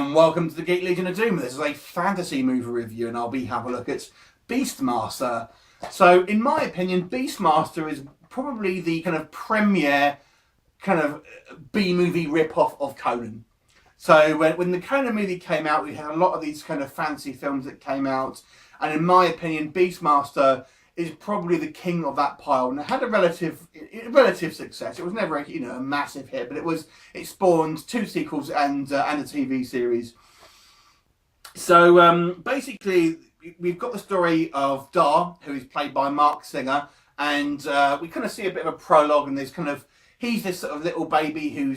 And welcome to the Geek Legion of Doom. This is a fantasy movie review and I'll be having a look at Beastmaster. So in my opinion, Beastmaster is probably the kind of premier kind of B-movie rip-off of Conan. So when the Conan movie came out, we had a lot of these kind of fancy films that came out, and in my opinion, Beastmaster is probably the king of that pile, and it had a relative success. It was never a massive hit, but it spawned 2 sequels and a TV series. So basically, we've got the story of Dar, who is played by Marc Singer, and we kind of see a bit of a prologue, and he's this sort of little baby who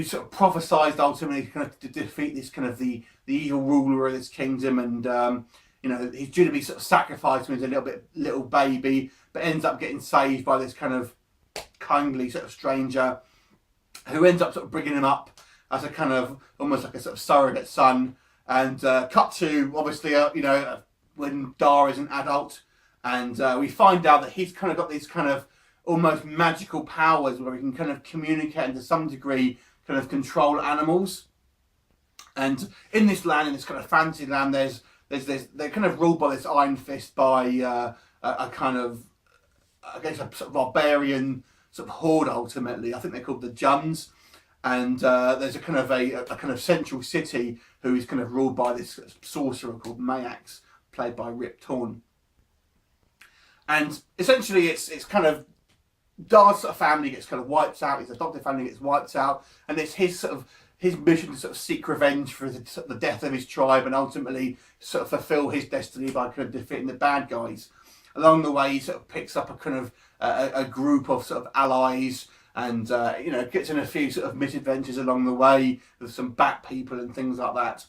sort of prophesied ultimately kind of to defeat this kind of the evil ruler of this kingdom, and he's due to be sort of sacrificed when he's a little baby, but ends up getting saved by this kind of kindly sort of stranger who ends up sort of bringing him up as a kind of almost like a sort of surrogate son. And cut to obviously when Dar is an adult, and we find out that he's kind of got these kind of almost magical powers where he can kind of communicate and to some degree kind of control animals. And in this land, in this kind of fantasy land, they're kind of ruled by this iron fist by a kind of, I guess, a sort of barbarian sort of horde ultimately. I think they're called the Juns. And there's a kind of central city who is kind of ruled by this sorcerer called Mayax, played by Rip Torn. And essentially it's kind of Dar's sort of family gets kind of wiped out, his adopted family gets wiped out, and it's his mission to sort of seek revenge for the death of his tribe and ultimately sort of fulfill his destiny by kind of defeating the bad guys. Along the way, he sort of picks up a kind of a group of sort of allies, and gets in a few sort of misadventures along the way with some bat people and things like that.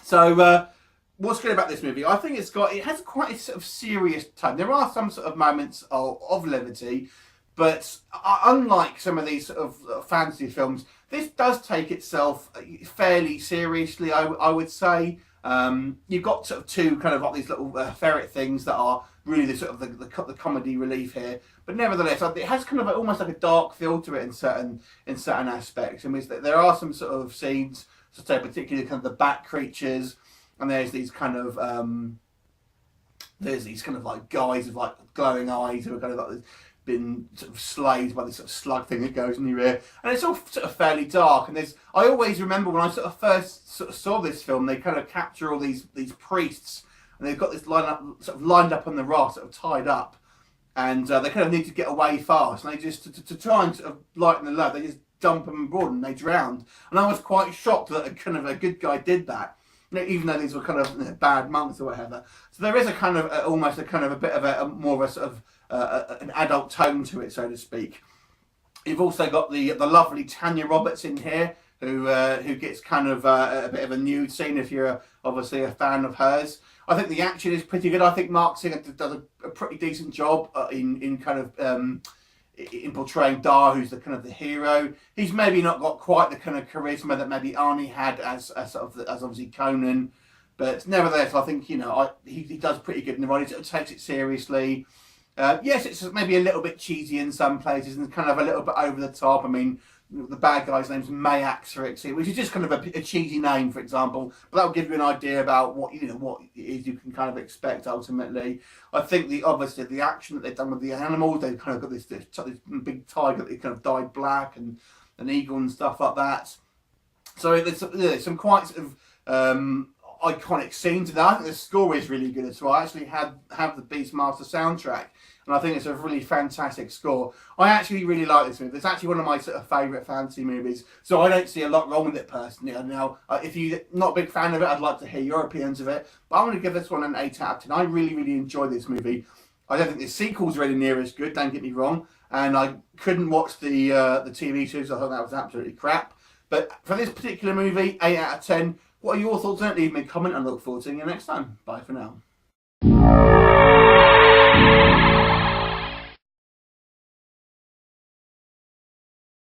So what's good about this movie? I think it has quite a sort of serious tone. There are some sort of moments of levity, but unlike some of these sort of fantasy films, this does take itself fairly seriously, I would say. You've got sort of 2 kind of like these little ferret things that are really the sort of the comedy relief here, but nevertheless it has kind of almost like a dark feel to it in certain aspects. I mean, there are some sort of scenes, so say particularly kind of the bat creatures, and there's these kind of like guys with like glowing eyes who are kind of like been sort of slayed by this sort of slug thing that goes in your ear, and it's all sort of fairly dark. And I always remember when I sort of first sort of saw this film, they kind of capture all these priests, and they've got this lined up on the raft, sort of tied up, and they kind of need to get away fast, and they just to try and sort of lighten the load, they just dump them aboard and they drowned. And I was quite shocked that a good guy did that, even though these were kind of bad monks or whatever. So there is a kind of almost a kind of a bit of a more of a sort of an adult tone to it, so to speak. You've also got the lovely Tanya in here, who gets kind of a bit of a nude scene if you're obviously a fan of hers. I think the action is pretty good. I think Marc Singer does a pretty decent job in kind of in portraying Dar, who's the kind of the hero. He's maybe not got quite the kind of charisma that maybe Arnie had as obviously Conan, but nevertheless, I think he does pretty good in the role. He sort of takes it seriously. Yes, it's maybe a little bit cheesy in some places and kind of a little bit over the top. I mean, the bad guy's name's Mayax, for example, which is just kind of a cheesy name, for example. But that'll give you an idea about what what it is you can kind of expect ultimately. I think obviously the action that they've done with the animals, they've kind of got this big tiger that kind of dyed black, and an eagle and stuff like that. So there's some quite sort of iconic scenes in there. I think the score is really good as well. I actually have the Beastmaster soundtrack, and I think it's a really fantastic score. I actually really like this movie. It's actually one of my sort of favourite fantasy movies, so I don't see a lot wrong with it personally. Now, if you're not a big fan of it, I'd like to hear your opinions of it, but I'm going to give this one an 8 out of 10. I really, really enjoyed this movie. I don't think the sequel's really near as good, don't get me wrong, and I couldn't watch the TV series. I thought that was absolutely crap. But for this particular movie, 8 out of 10. What are your thoughts on it? Leave me a comment and I look forward to seeing you next time. Bye for now.